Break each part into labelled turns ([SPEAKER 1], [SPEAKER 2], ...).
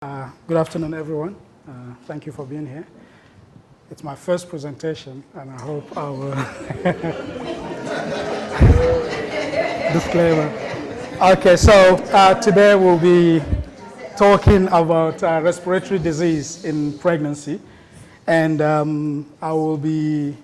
[SPEAKER 1] Good afternoon, everyone. Thank you for being here. It's my first presentation, and I hope I will disclaimer. Okay, so today we'll be talking about respiratory disease in pregnancy, and I will be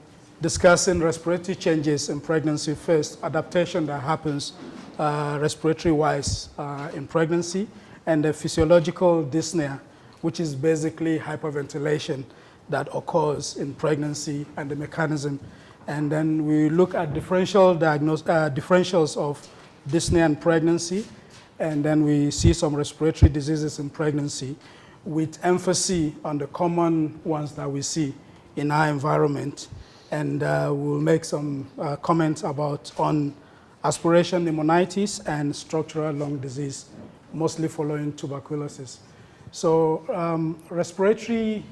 [SPEAKER 1] discussing respiratory changes in pregnancy first, adaptation that happens respiratory-wise in pregnancy, and the physiological dyspnea, which is basically hyperventilation that occurs in pregnancy and the mechanism. And then we look at differentials of dyspnea in pregnancy, and then we see some respiratory diseases in pregnancy with emphasis on the common ones that we see in our environment. And we'll make some comments on aspiration pneumonitis and structural lung disease, mostly following tuberculosis. So respiratory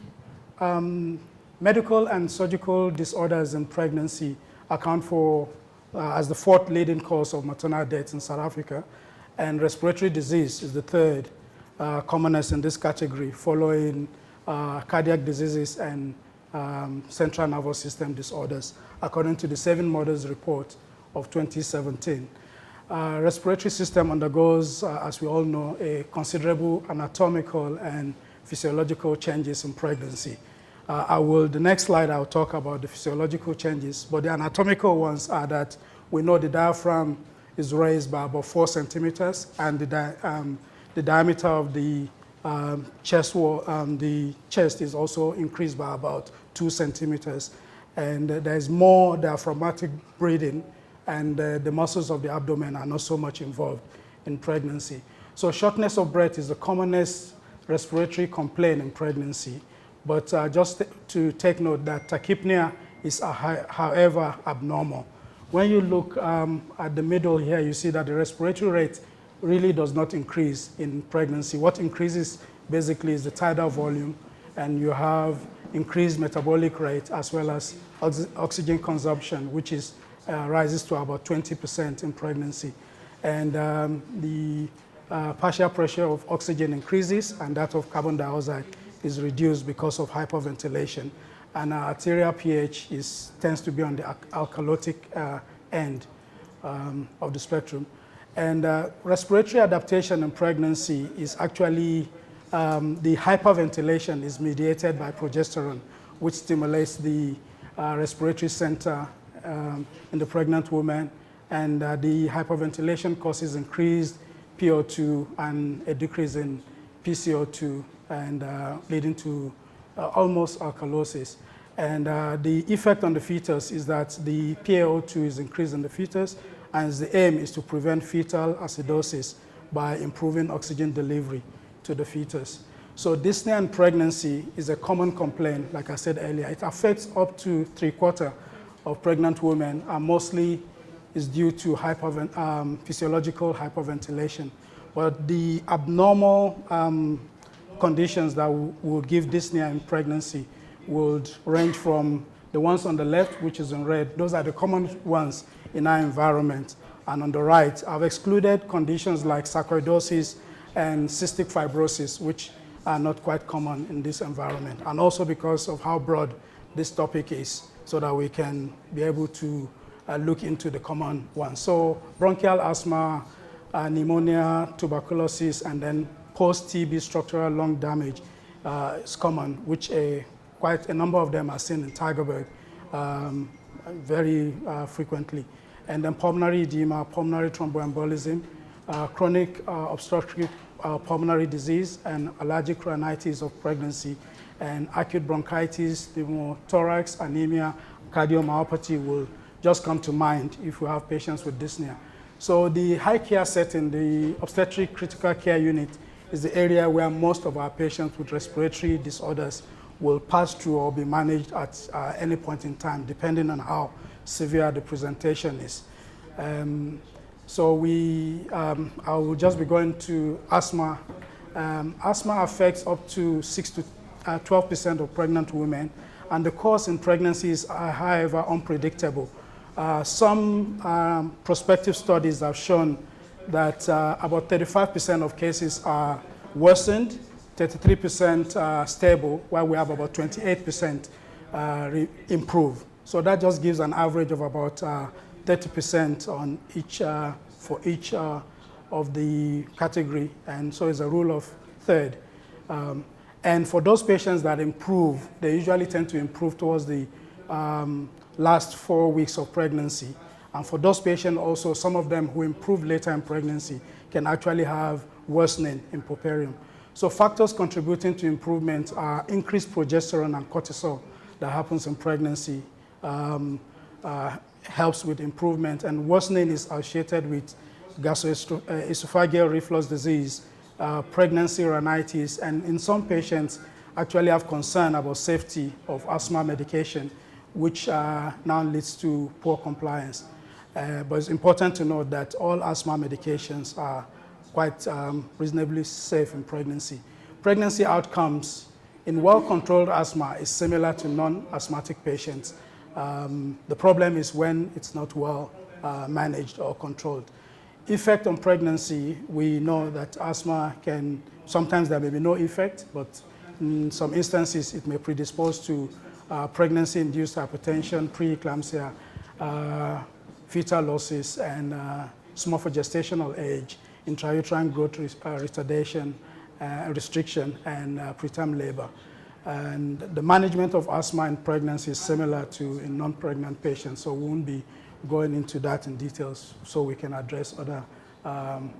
[SPEAKER 1] medical and surgical disorders in pregnancy account for as the fourth leading cause of maternal deaths in South Africa, and respiratory disease is the third commonest in this category, following cardiac diseases and central nervous system disorders, according to the 7 Mothers Report of 2017. Respiratory system undergoes, as we all know, a considerable anatomical and physiological changes in pregnancy. The next slide, I'll talk about the physiological changes, but the anatomical ones are that we know the diaphragm is raised by about 4 centimeters, and the diameter of the chest wall, the chest is also increased by about 2 centimeters, and there's more diaphragmatic breathing, and the muscles of the abdomen are not so much involved in pregnancy. So shortness of breath is the commonest respiratory complaint in pregnancy, but just to take note that tachypnea is, however, abnormal. When you look at the middle here, you see that the respiratory rate really does not increase in pregnancy. What increases basically is the tidal volume, and you have increased metabolic rate as well as oxygen consumption, which is rises to about 20% in pregnancy. And the partial pressure of oxygen increases, and that of carbon dioxide is reduced because of hyperventilation. And arterial pH tends to be on the alkalotic end of the spectrum. And respiratory adaptation in pregnancy is actually, the hyperventilation is mediated by progesterone, which stimulates the respiratory center in the pregnant woman, and the hyperventilation causes increased PO2 and a decrease in PCO2, and leading to almost alkalosis. And the effect on the fetus is that the PaO2 is increased in the fetus, and the aim is to prevent fetal acidosis by improving oxygen delivery to the fetus. So dyspnea in pregnancy is a common complaint, like I said earlier. It affects up to 3/4 of pregnant women, and mostly is due to physiological hyperventilation. But the abnormal conditions that will give dyspnea in pregnancy would range from the ones on the left, which is in red. Those are the common ones in our environment. And on the right, I've excluded conditions like sarcoidosis and cystic fibrosis, which are not quite common in this environment, and also because of how broad this topic is, so that we can be able to look into the common ones. So bronchial asthma, pneumonia, tuberculosis, and then post-TB structural lung damage is common, which quite a number of them are seen in Tygerberg very frequently. And then pulmonary edema, pulmonary thromboembolism, chronic obstructive pulmonary disease, and allergic rhinitis of pregnancy, and acute bronchitis, pneumothorax, anemia, cardiomyopathy will just come to mind if we have patients with dyspnea. So the high care setting, the obstetric critical care unit, is the area where most of our patients with respiratory disorders will pass through or be managed at any point in time, depending on how severe the presentation is. I will just be going to asthma. Asthma affects up to 6 to 12% of pregnant women, and the cause in pregnancies are, however, unpredictable. Some prospective studies have shown that about 35% of cases are worsened 33% stable, while we have about 28% improve. So that just gives an average of about 30% on each, for each of the category, and so it's a rule of third. And for those patients that improve, they usually tend to improve towards the last 4 weeks of pregnancy. And for those patients also, some of them who improve later in pregnancy can actually have worsening in puerperium. So factors contributing to improvement are increased progesterone and cortisol that happens in pregnancy, helps with improvement, and worsening is associated with gastroesophageal reflux disease, pregnancy rhinitis, and in some patients actually have concern about safety of asthma medication, which now leads to poor compliance. But it's important to note that all asthma medications are quite reasonably safe in pregnancy. Pregnancy outcomes in well-controlled asthma is similar to non-asthmatic patients. The problem is when it's not well managed or controlled. Effect on pregnancy, we know that asthma can, sometimes there may be no effect, but in some instances it may predispose to pregnancy-induced hypertension, preeclampsia, fetal losses, and small for gestational age, intrauterine growth retardation, restriction, and preterm labor. And the management of asthma in pregnancy is similar to in non-pregnant patients, so we won't be going into that in details so we can address other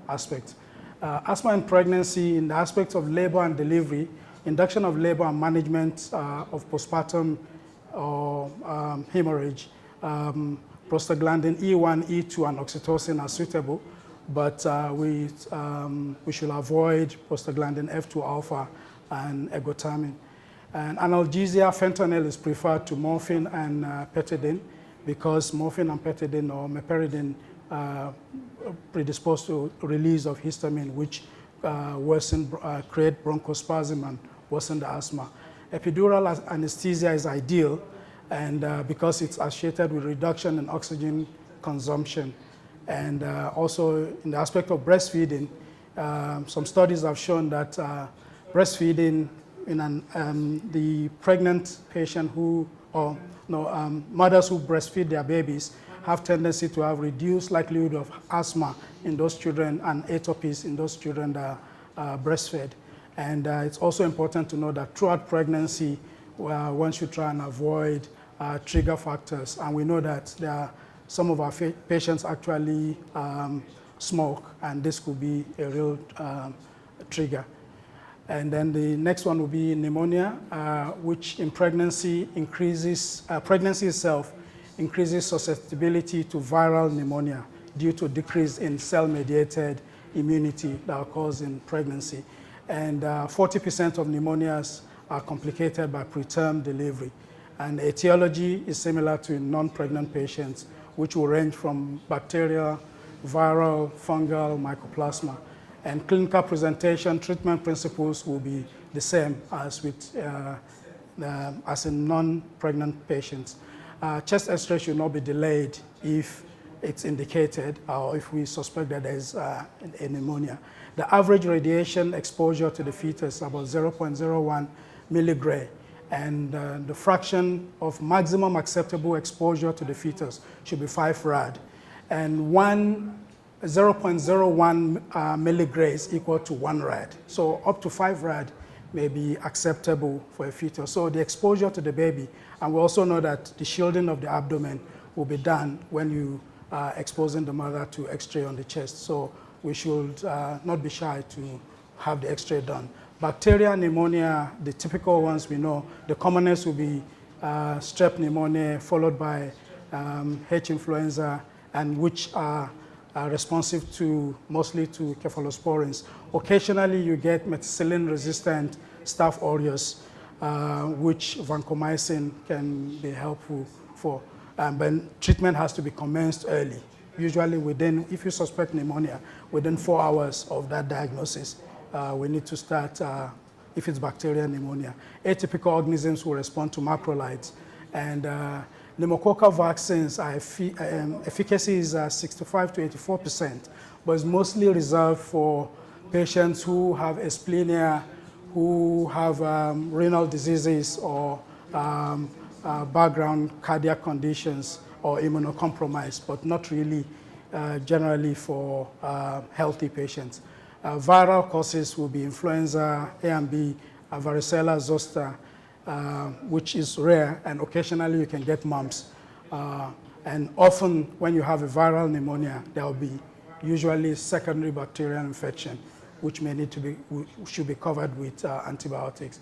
[SPEAKER 1] aspects. Asthma in pregnancy, in the aspects of labor and delivery, induction of labor and management of postpartum or hemorrhage, prostaglandin E1, E2, and oxytocin are suitable, but we should avoid prostaglandin F2 alpha and ergotamine. And analgesia, fentanyl is preferred to morphine and petidine, because morphine and petidine or meperidine predispose to release of histamine, which create bronchospasm and worsen the asthma. Epidural anesthesia is ideal, and because it's associated with reduction in oxygen consumption. And also in the aspect of breastfeeding, some studies have shown that breastfeeding in the pregnant patient who, or no, mothers who breastfeed their babies have tendency to have reduced likelihood of asthma in those children and atopies in those children that are breastfed. And it's also important to know that throughout pregnancy, one should try and avoid trigger factors. And we know that there are some of our patients actually smoke, and this could be a real trigger. And then the next one will be pneumonia, which in pregnancy increases, pregnancy itself increases susceptibility to viral pneumonia due to decrease in cell-mediated immunity that occurs in pregnancy. And 40% of pneumonias are complicated by preterm delivery. And the etiology is similar to non-pregnant patients, which will range from bacterial, viral, fungal, mycoplasma. And clinical presentation, treatment principles will be the same as with as in non-pregnant patients. Chest X-ray should not be delayed if it's indicated or if we suspect that there's a pneumonia. The average radiation exposure to the fetus is about 0.01 milligray, and the fraction of maximum acceptable exposure to the fetus should be 5 rad. And 0.01 milligray is equal to 1 rad. So up to 5 rad may be acceptable for a fetus. So the exposure to the baby, and we also know that the shielding of the abdomen will be done when you are exposing the mother to X-ray on the chest. So we should not be shy to have the X-ray done. Bacterial pneumonia, the typical ones we know, the commonest will be strep pneumonia, followed by H influenza, and which are responsive to mostly to cephalosporins. Occasionally you get methicillin-resistant Staph aureus, which vancomycin can be helpful for. But treatment has to be commenced early. Usually within, if you suspect pneumonia, within 4 hours of that diagnosis, we need to start, if it's bacterial pneumonia. Atypical organisms will respond to macrolides. And pneumococcal vaccines, efficacy is 65 to 84%, but it's mostly reserved for patients who have asplenia, who have renal diseases or background cardiac conditions or immunocompromised, but not really generally for healthy patients. Viral causes will be influenza A and B, varicella zoster, which is rare, and occasionally you can get mumps. And often when you have a viral pneumonia, there will be usually secondary bacterial infection, which should be covered with antibiotics.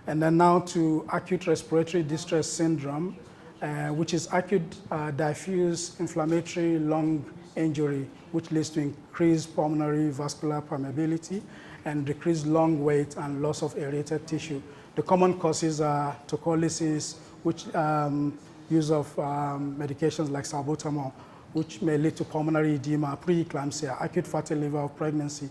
[SPEAKER 1] And then now to acute respiratory distress syndrome, which is acute diffuse inflammatory lung injury, which leads to increased pulmonary vascular permeability and decreased lung weight and loss of aerated tissue. The common causes are tuberculosis, which use of medications like salbutamol, which may lead to pulmonary edema, preeclampsia, acute fatty liver of pregnancy,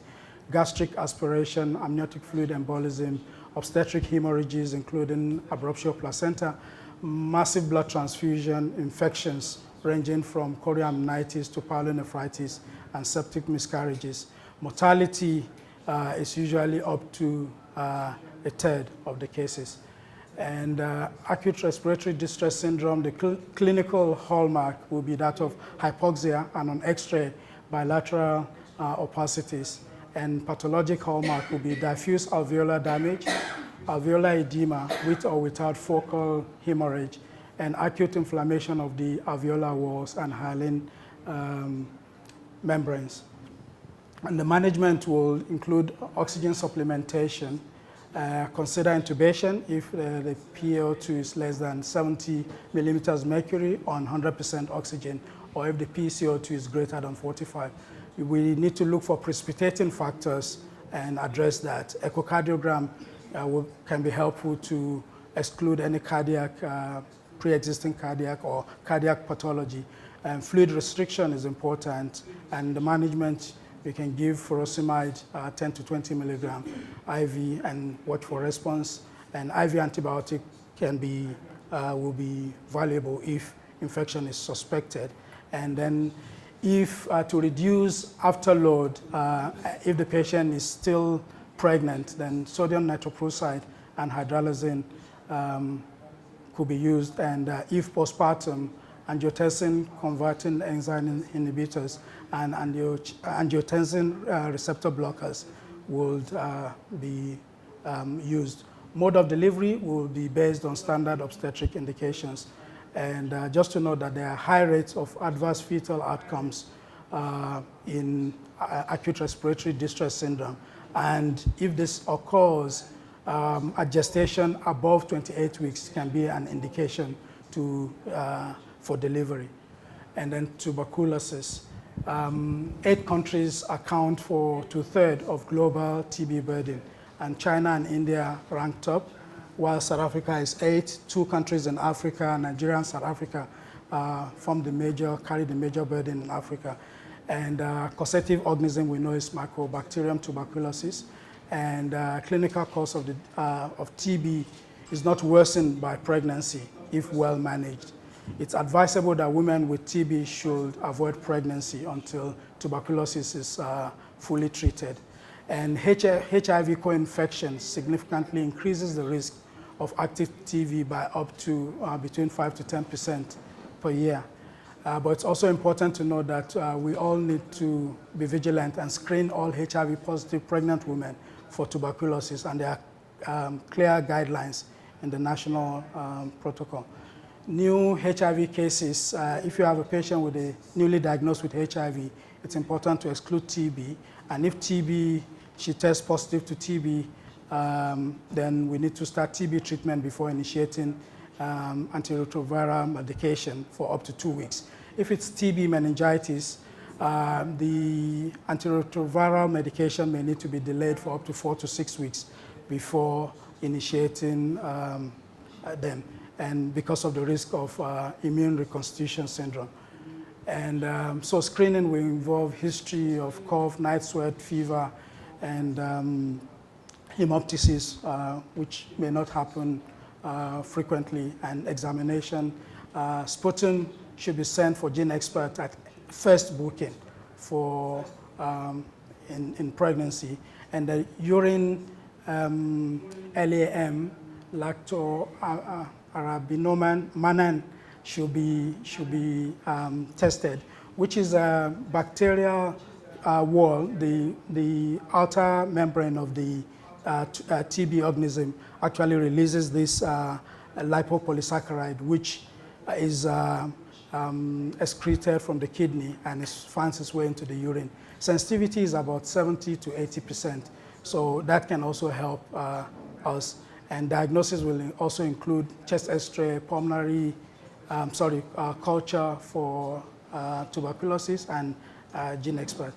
[SPEAKER 1] gastric aspiration, amniotic fluid embolism, obstetric hemorrhages, including abruptio placenta, massive blood transfusion, infections ranging from chorioamnitis to pyelonephritis, and septic miscarriages. Mortality is usually up to a third of the cases. And acute respiratory distress syndrome, the clinical hallmark will be that of hypoxia and on X-ray bilateral opacities. And pathologic hallmark will be diffuse alveolar damage, alveolar edema with or without focal hemorrhage, and acute inflammation of the alveolar walls and hyaline membranes. And the management will include oxygen supplementation, consider intubation if the PaO2 is less than 70 millimeters mercury on 100% oxygen, or if the PCO2 is greater than 45. We need to look for precipitating factors and address that. Echocardiogram can be helpful to exclude any cardiac, pre-existing cardiac or cardiac pathology. Fluid restriction is important, and the management, we can give furosemide 10 to 20 milligram IV and watch for response. And IV antibiotic will be valuable if infection is suspected. And then if to reduce afterload, if the patient is still pregnant, then sodium nitroprusside and hydralazine could be used. And if postpartum, angiotensin converting enzyme inhibitors and angiotensin receptor blockers would be used. Mode of delivery will be based on standard obstetric indications. And just to note that there are high rates of adverse fetal outcomes in acute respiratory distress syndrome. And if this occurs at gestation above 28 weeks can be an indication for delivery. And then tuberculosis. 8 countries account for 2/3 of global TB burden, and China and India rank top, while South Africa is 8. 2 countries in Africa, Nigeria and South Africa, carry the major burden in Africa. And causative organism we know is Mycobacterium tuberculosis, and clinical cause of TB is not worsened by pregnancy if well managed. It's advisable that women with TB should avoid pregnancy until tuberculosis is fully treated. And HIV co-infection significantly increases the risk of active TB by up to between 5 to 10% per year. But it's also important to know that we all need to be vigilant and screen all HIV-positive pregnant women for tuberculosis, and there are clear guidelines in the national protocol. New HIV cases, if you have a patient with a newly diagnosed with HIV, it's important to exclude TB. And if she tests positive to TB, then we need to start TB treatment before initiating antiretroviral medication for up to 2 weeks. If it's TB meningitis, the antiretroviral medication may need to be delayed for up to 4 to 6 weeks before initiating them, and because of the risk of immune reconstitution syndrome. And so screening will involve history of cough, night sweat, fever, and hemoptysis, which may not happen frequently, and examination. Sputum should be sent for gene expert at first booking for in pregnancy, and the urine LAM, lacto-arabinomannan, should be tested, which is a bacterial wall, the outer membrane of the TB organism actually releases this lipopolysaccharide, which is excreted from the kidney and it finds its way into the urine. Sensitivity is about 70 to 80%, so that can also help us. And diagnosis will also include chest X-ray, pulmonary, culture for tuberculosis, and gene expert.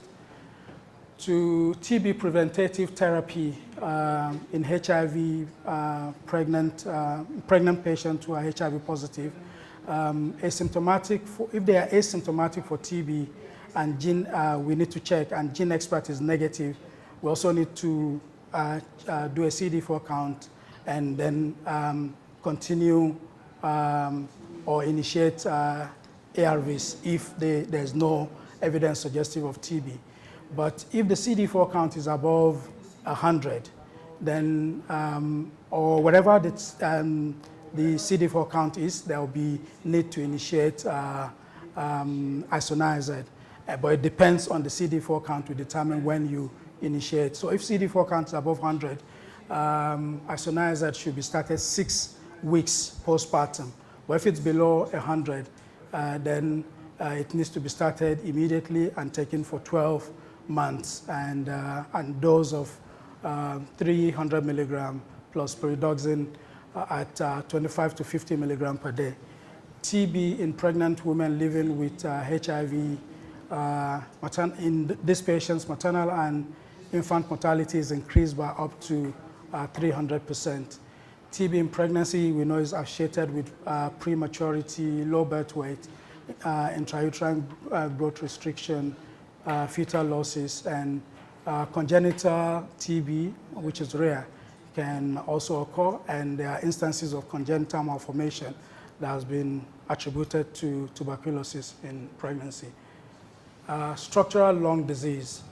[SPEAKER 1] To TB preventative therapy in HIV pregnant patients who are HIV positive, asymptomatic if they are asymptomatic for TB and gene, we need to check, and gene expert is negative, we also need to do a CD4 count and then continue or initiate ARVs if there's no evidence suggestive of TB. But if the CD4 count is above 100, then, or whatever the CD4 count is, there will be need to initiate isoniazid. But it depends on the CD4 count to determine when you initiate. So if CD4 count is above 100, isoniazid should be started 6 weeks postpartum. But if it's below 100, then it needs to be started immediately and taken for 12 months, and dose of 300 milligram plus pyridoxine at 25 to 50 milligram per day. TB in pregnant women living with HIV, in these patients, maternal and infant mortality is increased by up to 300%. TB in pregnancy, we know, is associated with prematurity, low birth weight, intrauterine growth restriction, fetal losses, and congenital TB, which is rare, can also occur, and there are instances of congenital malformation that has been attributed to tuberculosis in pregnancy. Structural lung disease.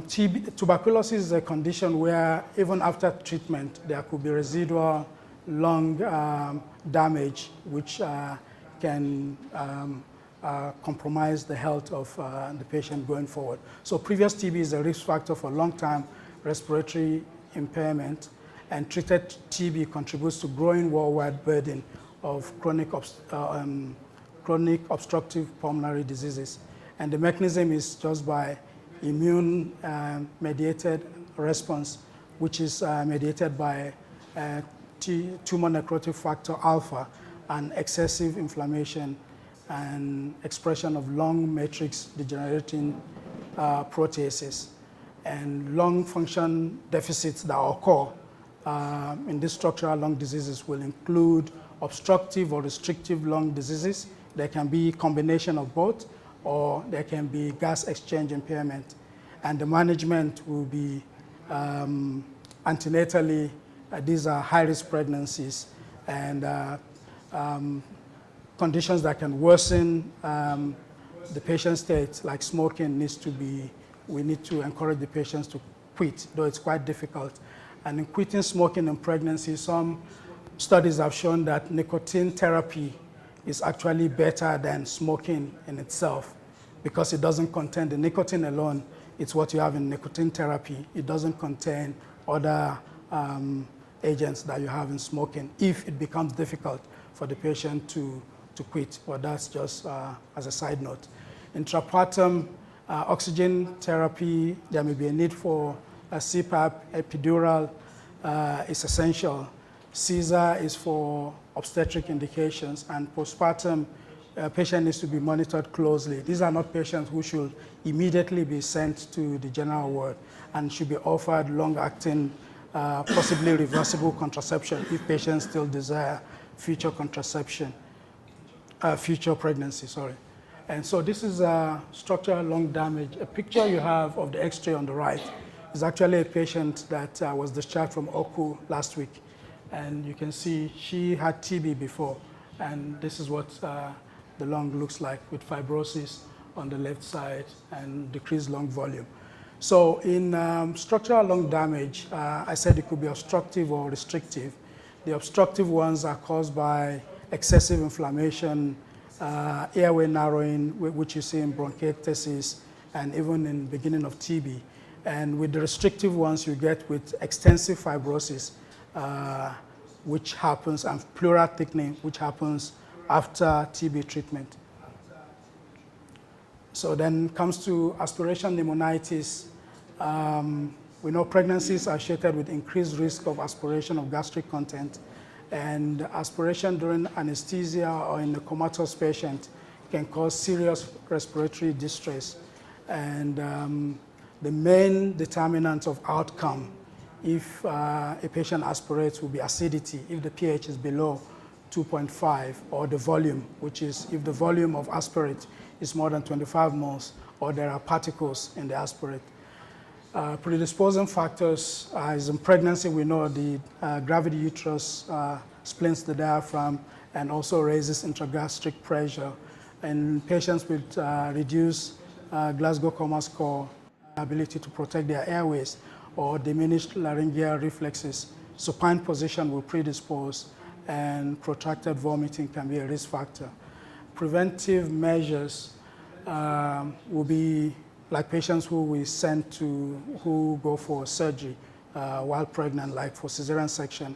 [SPEAKER 1] Tuberculosis is a condition where even after treatment, there could be residual lung damage, which can compromise the health of the patient going forward. So previous TB is a risk factor for long-term respiratory impairment, and treated TB contributes to growing worldwide burden of chronic obstructive pulmonary diseases. And the mechanism is just by immune mediated response, which is mediated by tumor necrotic factor alpha and excessive inflammation and expression of lung matrix degenerating proteases. And lung function deficits that occur in these structural lung diseases will include obstructive or restrictive lung diseases. There can be a combination of both, or there can be gas exchange impairment. And the management will be antenatally, these are high-risk pregnancies, and conditions that can worsen the patient's state, like smoking, we need to encourage the patients to quit, though it's quite difficult. And in quitting smoking in pregnancy, some studies have shown that nicotine therapy is actually better than smoking in itself, because it doesn't contain the nicotine alone. It's what you have in nicotine therapy. It doesn't contain other agents that you have in smoking, if it becomes difficult for the patient to quit. But that's just as a side note. Intrapartum oxygen therapy, there may be a need for a CPAP. Epidural is essential. Caesar is for obstetric indications, and postpartum, patient needs to be monitored closely. These are not patients who should immediately be sent to the general ward, and should be offered long-acting, possibly reversible contraception if patients still desire future contraception, future pregnancy, sorry. And so this is structural lung damage. A picture you have of the X-ray on the right is actually a patient that was discharged from OKU last week. And you can see she had TB before, and this is what the lung looks like, with fibrosis on the left side and decreased lung volume. So in structural lung damage, I said it could be obstructive or restrictive. The obstructive ones are caused by excessive inflammation, airway narrowing, which you see in bronchiectasis and even in the beginning of TB. And with the restrictive ones, you get with extensive fibrosis, which happens, and pleural thickening, which happens after TB treatment. So then comes to aspiration pneumonitis. We know pregnancies are associated with increased risk of aspiration of gastric content, and aspiration during anesthesia or in a comatose patient can cause serious respiratory distress. And the main determinant of outcome if a patient aspirates will be acidity, if the pH is below 2.5, or the volume, which is if the volume of aspirate is more than 25 moles, or there are particles in the aspirate. Predisposing factors is in pregnancy. We know the gravity uterus splints the diaphragm and also raises intragastric pressure. In patients with reduced Glasgow Coma score, ability to protect their airways, or diminished laryngeal reflexes, supine position will predispose, and protracted vomiting can be a risk factor. Preventive measures will be like patients who we send to, who go for surgery while pregnant, like for cesarean section.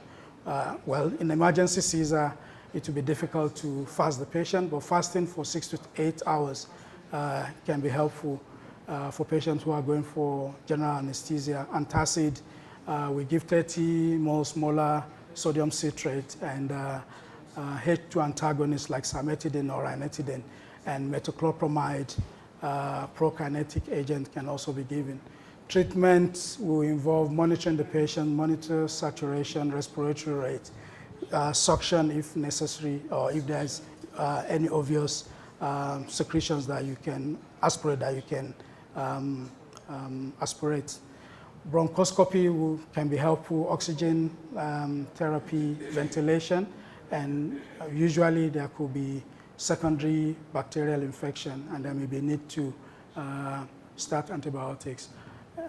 [SPEAKER 1] Well, in emergency Caesar, it will be difficult to fast the patient, but fasting for 6 to 8 hours can be helpful for patients who are going for general anesthesia. Antacid, we give 30 moles molar sodium citrate, and H2 antagonists like cimetidine or ranitidine, and metoclopramide, prokinetic agent, can also be given. Treatment will involve monitoring the patient, monitor saturation, respiratory rate, suction if necessary, or if there's any obvious secretions that you can aspirate, that you can aspirate. Bronchoscopy can be helpful, oxygen therapy, ventilation, and usually there could be secondary bacterial infection, and there may be need to start antibiotics.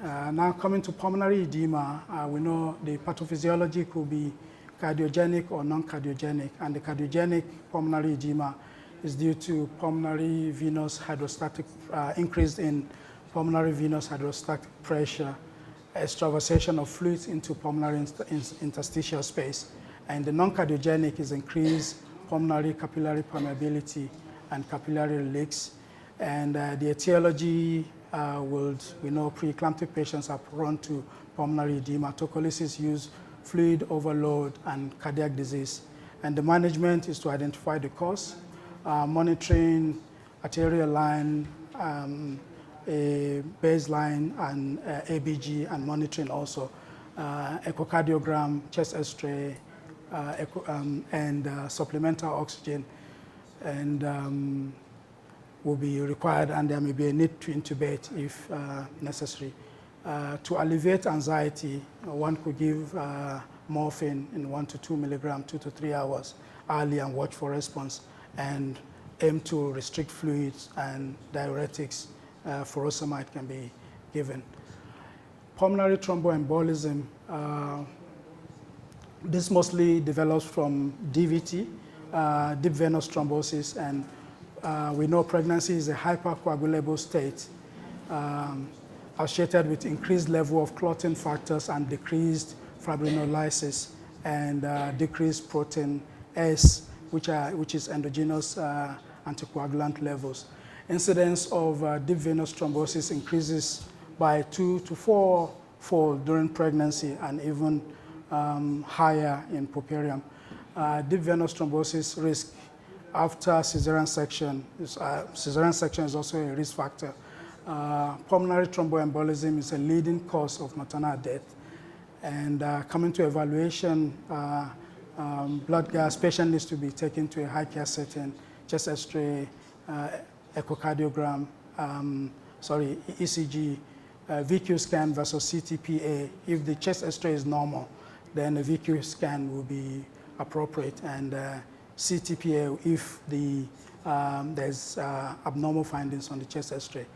[SPEAKER 1] Now coming to pulmonary edema, we know the pathophysiology could be cardiogenic or non-cardiogenic, and the cardiogenic pulmonary edema is due to pulmonary venous hydrostatic, increase in pulmonary venous hydrostatic pressure, extravasation of fluids into pulmonary interstitial space. And the non-cardiogenic is increased pulmonary capillary permeability and capillary leaks. And the etiology we know preeclamptic patients are prone to pulmonary edema. Tocolysis use fluid overload and cardiac disease. And the management is to identify the cause, monitoring arterial line, a baseline, and ABG, and monitoring also echocardiogram, chest X-ray, and supplemental oxygen, and will be required, and there may be a need to intubate if necessary. To alleviate anxiety, one could give morphine in 1 to 2 milligrams, 2 to 3 hours early, and watch for response, and aim to restrict fluids and diuretics. Furosemide can be given. Pulmonary thromboembolism, this mostly develops from DVT, deep venous thrombosis, and we know pregnancy is a hypercoagulable state associated with increased level of clotting factors and decreased fibrinolysis and decreased protein S, which is endogenous anticoagulant levels. Incidence of deep venous thrombosis increases by 2 to 4-fold during pregnancy, and even higher in puerperium. Deep venous thrombosis risk after cesarean section. Cesarean section is also a risk factor. Pulmonary thromboembolism is a leading cause of maternal death. And coming to evaluation, blood gas, patient needs to be taken to a high care setting, chest X-ray, echocardiogram, ECG, VQ scan versus CTPA. If the chest X-ray is normal, then a VQ scan will be appropriate, and CTPA if there's abnormal findings on the chest X-ray.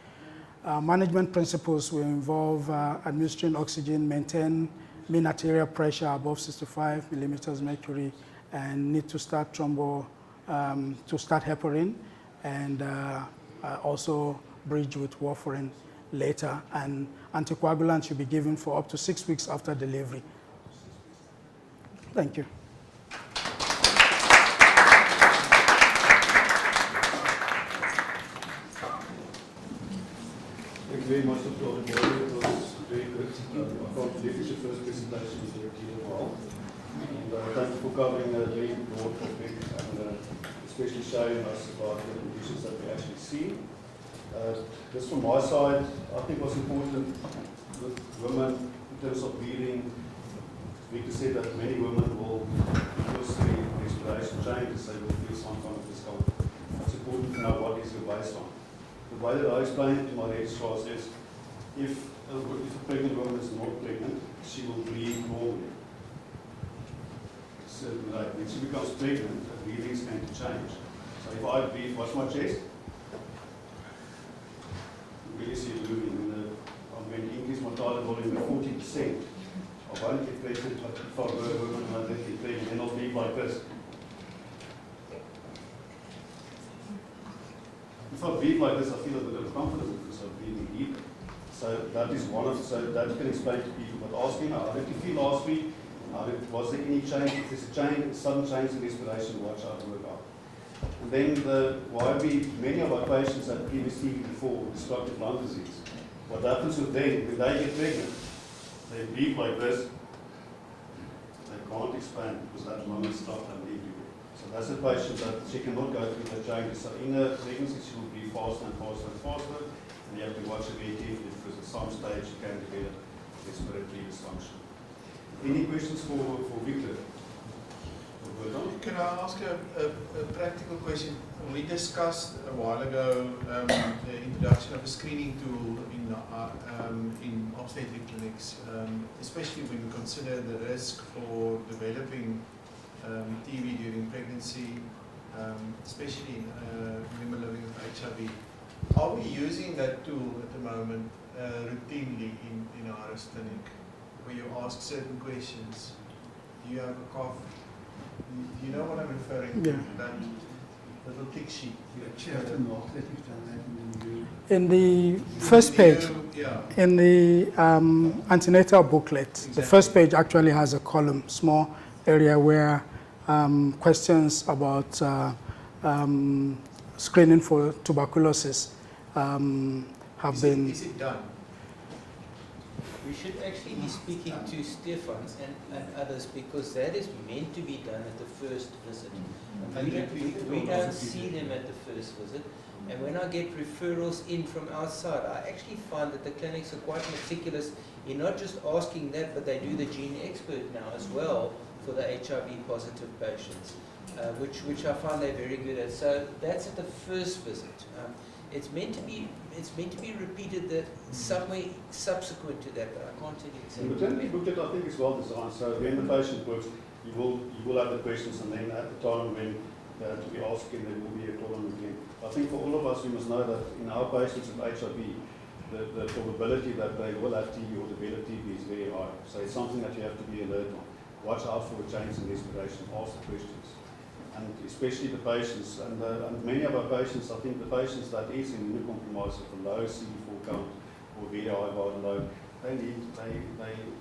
[SPEAKER 1] Management principles will involve administering oxygen, maintain mean arterial pressure above 65 millimeters mercury, and need to start heparin, and also bridge with warfarin later. And anticoagulants should be given for up to 6 weeks after delivery. Thank you.
[SPEAKER 2] Thank you very much, Dr. Oliveira. It was very good. I can't believe it's your first presentation with your team as well. And thank you for covering a very broad topic and especially showing us about the conditions that we actually see. Just from my side, I think what's important with women in terms of breathing, we can say that many women will, because the respiration changes, they will feel some kind of discomfort. It's important to know what is your baseline. The way that I explain it to my registrars is, if a pregnant woman is not pregnant, she will breathe normally. So like, when she becomes pregnant, her breathing is going to change. So if I breathe, what's my chest? You really see it moving. I'm going to increase my tidal volume by 40%. I won't get pregnant, but if I were a woman and I did get pregnant, then I'll breathe like this. If I breathe like this, I feel a bit uncomfortable because I'm breathing deeper. So that is one of, so that you can explain to people. But ask me, how did you feel last week? Was there any change? If there's a change, sudden change in respiration, watch out, work out. And then many of our patients had previously before obstructive lung disease. What happens with them when they get pregnant? They breathe like this. They can't expand because that lung is stuck and everywhere. So that's a patient that she cannot go through the changes. So in a pregnancy, she will breathe faster and faster and faster. And you have to watch it very carefully because at some stage you can develop respiratory dysfunction. Any questions for Victor?
[SPEAKER 3] Can I ask a practical question? We discussed a while ago the introduction of a screening tool in obstetric clinics, especially when we consider the risk for developing TB during pregnancy, especially in women living with HIV. Are we using that tool at the moment routinely in our clinic, where you ask certain questions? Do you have a cough? Do you know what I'm referring to? That little tick sheet.
[SPEAKER 1] In the first page, in the antenatal booklet, the first page actually has a column, small area where questions about screening for tuberculosis have been.
[SPEAKER 3] Is it done?
[SPEAKER 4] We should actually be speaking to Stefan and others, because that is meant to be done at the first visit. We don't see them at the first visit. And when I get referrals in from outside, I actually find that the clinics are quite meticulous in not just asking that, but they do the gene expert now as well for the HIV positive patients, which I find they're very good at. So that's at the first visit. It's meant to be repeated that somewhere subsequent to that, but I can't tell you exactly.
[SPEAKER 2] The maternity booklet, I think, is well designed. So when the patient works, you will have the questions, and then at the time when to be asked again, there will be a column again. I think for all of us, we must know that in our patients with HIV, the probability that they will have TB or develop TB is very high. So it's something that you have to be alert on. Watch out for a change in respiration. Ask the questions. And especially the patients, and many of our patients, I think the patients that is immunocompromised with a low CD4 count or very high viral load,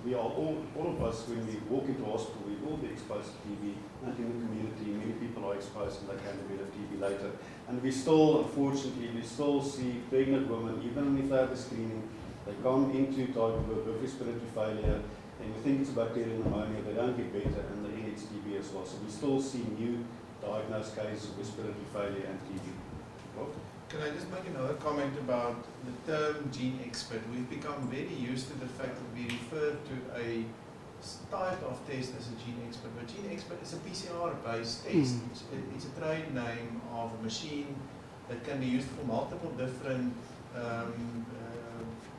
[SPEAKER 2] we are all of us, when we walk into hospital, we will be exposed to TB, and in the community, many people are exposed and they can develop TB later. And we still, unfortunately, see pregnant women, even if they have the screening, they come into type of respiratory failure, and we think it's a bacterial pneumonia, they don't get better, and they get TB as well. So we still see new diagnosed cases of respiratory failure and TB. What?
[SPEAKER 3] Can I just make another comment about the term gene expert? We've become very used to the fact that we refer to a type of test as a gene expert, but gene expert is a PCR-based test. It's a trade name of a machine that can be used for multiple different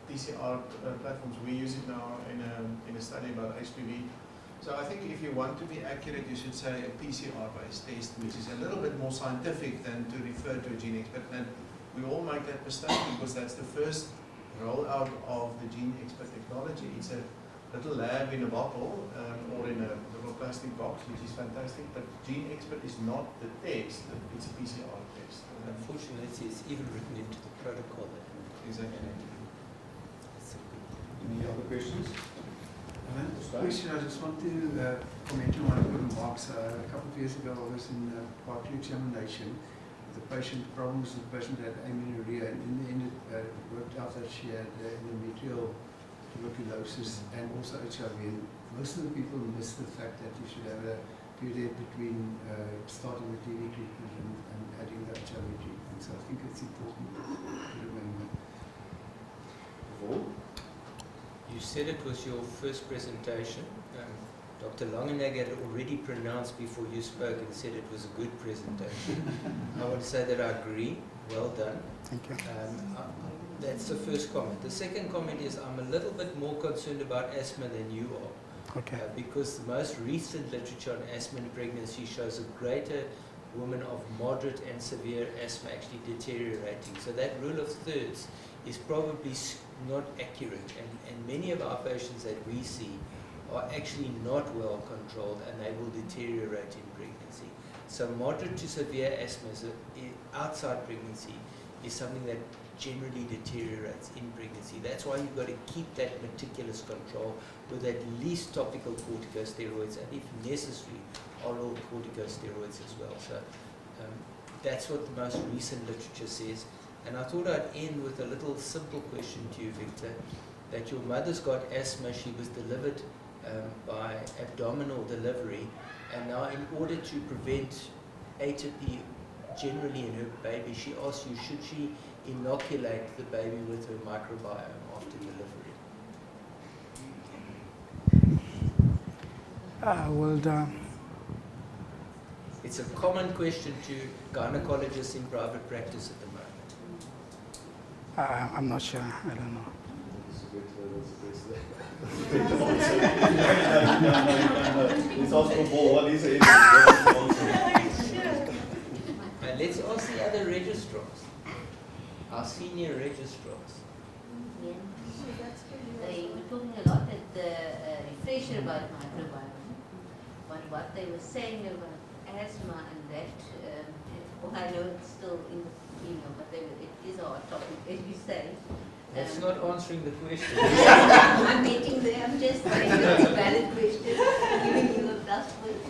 [SPEAKER 3] PCR platforms. We use it now in a study about HPV. So I think if you want to be accurate, you should say a PCR-based test, which is a little bit more scientific than to refer to a gene expert. And we all make that mistake because that's the first rollout of the gene expert technology. It's a little lab in a bottle or in a little plastic box, which is fantastic. But gene expert is not the test; it's a PCR test.
[SPEAKER 4] Unfortunately, it's even written into the protocol.
[SPEAKER 3] Exactly.
[SPEAKER 2] Any other questions?
[SPEAKER 5] Question, I just want to comment on one of the remarks. A couple of years ago, I was in part 2 examination. The patient, problems with the patient had amenorrhea, and in the end it worked out that she had endometrial tuberculosis and also HIV. And most of the people miss the fact that you should have a period between starting the TB treatment and adding the HIV treatment. So I think it's important to remember.
[SPEAKER 4] You said it was your first presentation. Dr. Langenegger had already pronounced before you spoke and said it was a good presentation. I want to say that I agree. Well done.
[SPEAKER 1] Thank you.
[SPEAKER 4] That's the first comment. The second comment is I'm a little bit more concerned about asthma than you are.
[SPEAKER 1] Okay.
[SPEAKER 4] Because the most recent literature on asthma in pregnancy shows a greater women of moderate and severe asthma actually deteriorating. So that rule of thirds is probably not accurate, and many of our patients that we see are actually not well controlled and they will deteriorate in pregnancy. So moderate to severe asthma outside pregnancy is something that generally deteriorates in pregnancy. That's why you've got to keep that meticulous control with at least topical corticosteroids and if necessary oral corticosteroids as well. So that's what the most recent literature says. And I thought I'd end with a little simple question to you, Victor, that your mother's got asthma, she was delivered by abdominal delivery, and now in order to prevent atopy generally in her baby, she asked you, should she inoculate the baby with her microbiome after delivery? It's a common question to gynecologists in private practice at the moment.
[SPEAKER 1] I'm not sure. I don't know.
[SPEAKER 2] It's off the ball. What is it?
[SPEAKER 4] And let's ask the other registrars, our senior registrars.
[SPEAKER 6] Yeah. They were talking a lot at the refresher about microbiome, but what they were saying about asthma and that, well, I know it's still in the but it is our topic, as you say.
[SPEAKER 4] That's not answering the question.
[SPEAKER 6] I'm getting there. I'm just saying it's a valid question. Giving you a plus point.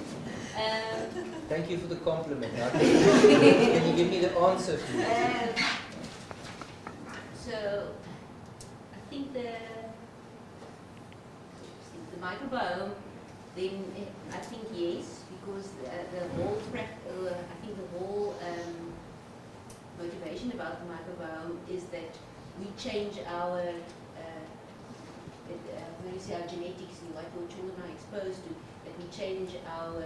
[SPEAKER 4] Thank you for the compliment. Can you give me the answer, please?
[SPEAKER 6] So, I think the microbiome, then I think yes, because the whole, I think the whole motivation about the microbiome is that we change our, when you say our genetics and what your children are exposed to, that we change our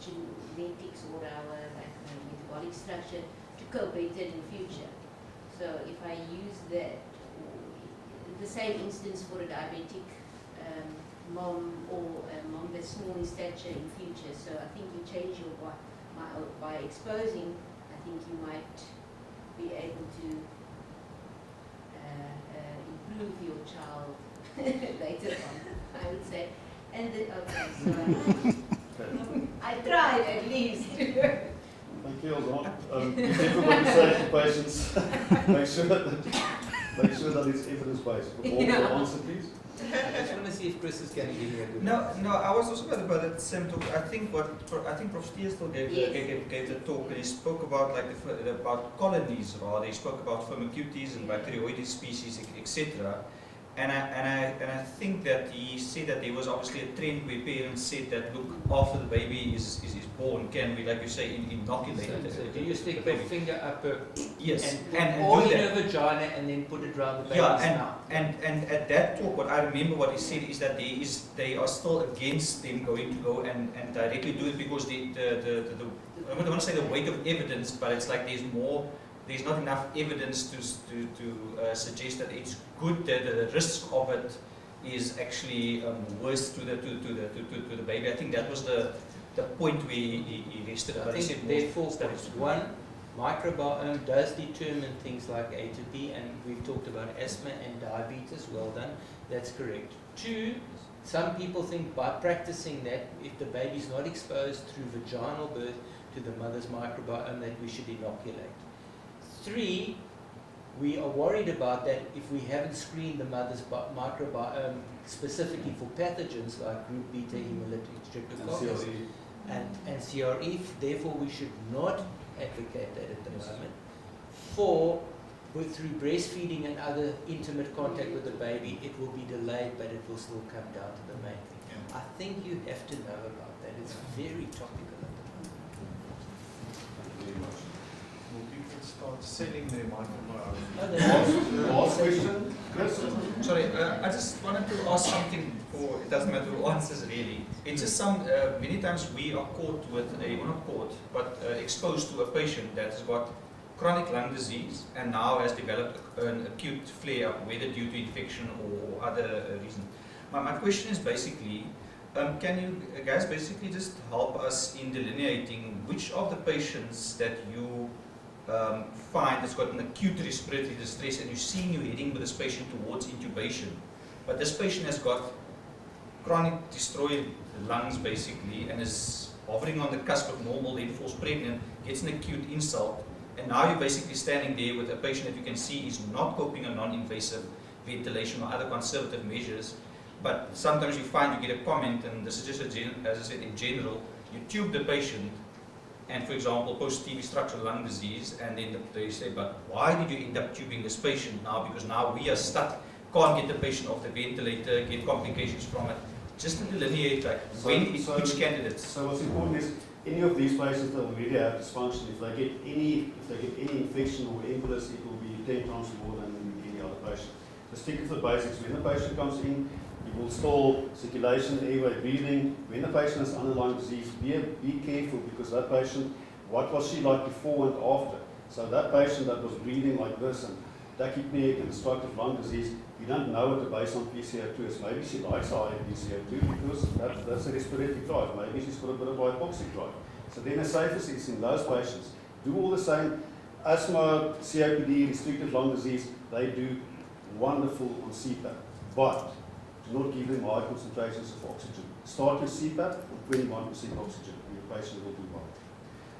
[SPEAKER 6] genetics or our metabolic structure to cope better in the future. So if I use that, the same instance for a diabetic mom or a mom that's small in stature in future. So I think you change your by exposing. I think you might be able to improve your child later on, I would say. And okay, so I tried at least.
[SPEAKER 2] Thank you, Ron. If everybody says to patients, make sure that it's evidence-based. The answer, please.
[SPEAKER 4] I just want to see if Chris is going to give me a good
[SPEAKER 7] No,
[SPEAKER 4] answer.
[SPEAKER 7] no. I was also about the same talk. I think Prof. Steele gave the talk, and he spoke about about colonies. Rather, he spoke about firmicutes and bacteroides species, etc. And I think that he said that there was obviously a trend where parents said that, look, after the baby is born, can we, like you say, inoculate it?
[SPEAKER 4] So do you stick your finger up her
[SPEAKER 7] yes,
[SPEAKER 4] and or in her vagina and then put it around the baby's mouth?
[SPEAKER 7] And at that talk, what I remember what he said is that they are still against them going to go and directly do it because the I don't want to say the weight of evidence, but it's like there's not enough evidence to suggest that it's good. That the risk of it is actually worse to the baby. I think that was the point where he rested.
[SPEAKER 4] I think therefore, one, Microbiome does determine things like A to B, and we've talked about asthma and diabetes. Well done, that's correct. 2, some people think by practicing that, if the baby's not exposed through vaginal birth to the mother's microbiome, that we should inoculate. 3, we are worried about that if we haven't screened the mother's microbiome specifically for pathogens like group beta hemolytic streptococcus and CRE, therefore we should not advocate that at the moment. 4, through breastfeeding and other intimate contact with the baby, it will be delayed, but it will still come down to the main thing. I think you have to know about that. It's very topical at the moment.
[SPEAKER 2] Thank you very much.
[SPEAKER 3] Will people start selling their microbiome?
[SPEAKER 2] Last question? Yes.
[SPEAKER 7] Sorry, I just wanted to ask something, for it doesn't matter who answers really. It's just many times we are caught with exposed to a patient that has got chronic lung disease and now has developed an acute flare-up, whether due to infection or other reason. My question is basically, can you guys basically just help us in delineating which of the patients that you find has got an acute respiratory distress and you're seeing you heading with this patient towards intubation, but this patient has got chronic destroyed lungs basically and is hovering on the cusp of normal, then falls pregnant, gets an acute insult, and now you're basically standing there with a patient that you can see is not coping on non-invasive ventilation or other conservative measures, but sometimes you find you get a comment, and this is just as I said in general, you tube the patient, and for example post-TB structural lung disease, and then they say, but why did you end up tubing this patient now, because now we are stuck, can't get the patient off the ventilator, get complications from it. Just to delineate like which candidates.
[SPEAKER 2] So what's important is any of these patients that already have dysfunction, if they get any infection or embolus, it will be 10 times more than any other patient. So stick with the basics. When the patient comes in, you will stall circulation, airway, breathing. When the patient has underlying disease, be careful, because that patient, what was she like before and after? So that patient that was breathing like this and tachypneic and obstructive lung disease, we don't know what the baseline PCO2 is. Maybe she likes higher PCO2 because that's a respiratory drive. Maybe she's got a bit of hypoxic drive. So then the safest is in those patients. Do all the same. Asthma, COPD, restrictive lung disease, they do wonderful on CPAP. But do not give them high concentrations of oxygen. Start your CPAP on 21% oxygen and your patient will do well.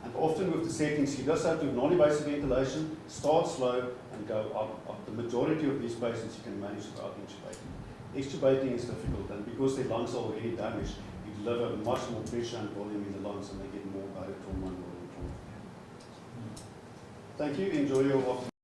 [SPEAKER 2] And often with the settings, you just have to non-invasive ventilation, start slow and go up. The majority of these patients you can manage without intubating. Extubating is difficult, and because their lungs are already damaged, you deliver much more pressure and volume in the lungs and they get more biotrauma and volume trauma. Thank you. Enjoy your afternoon.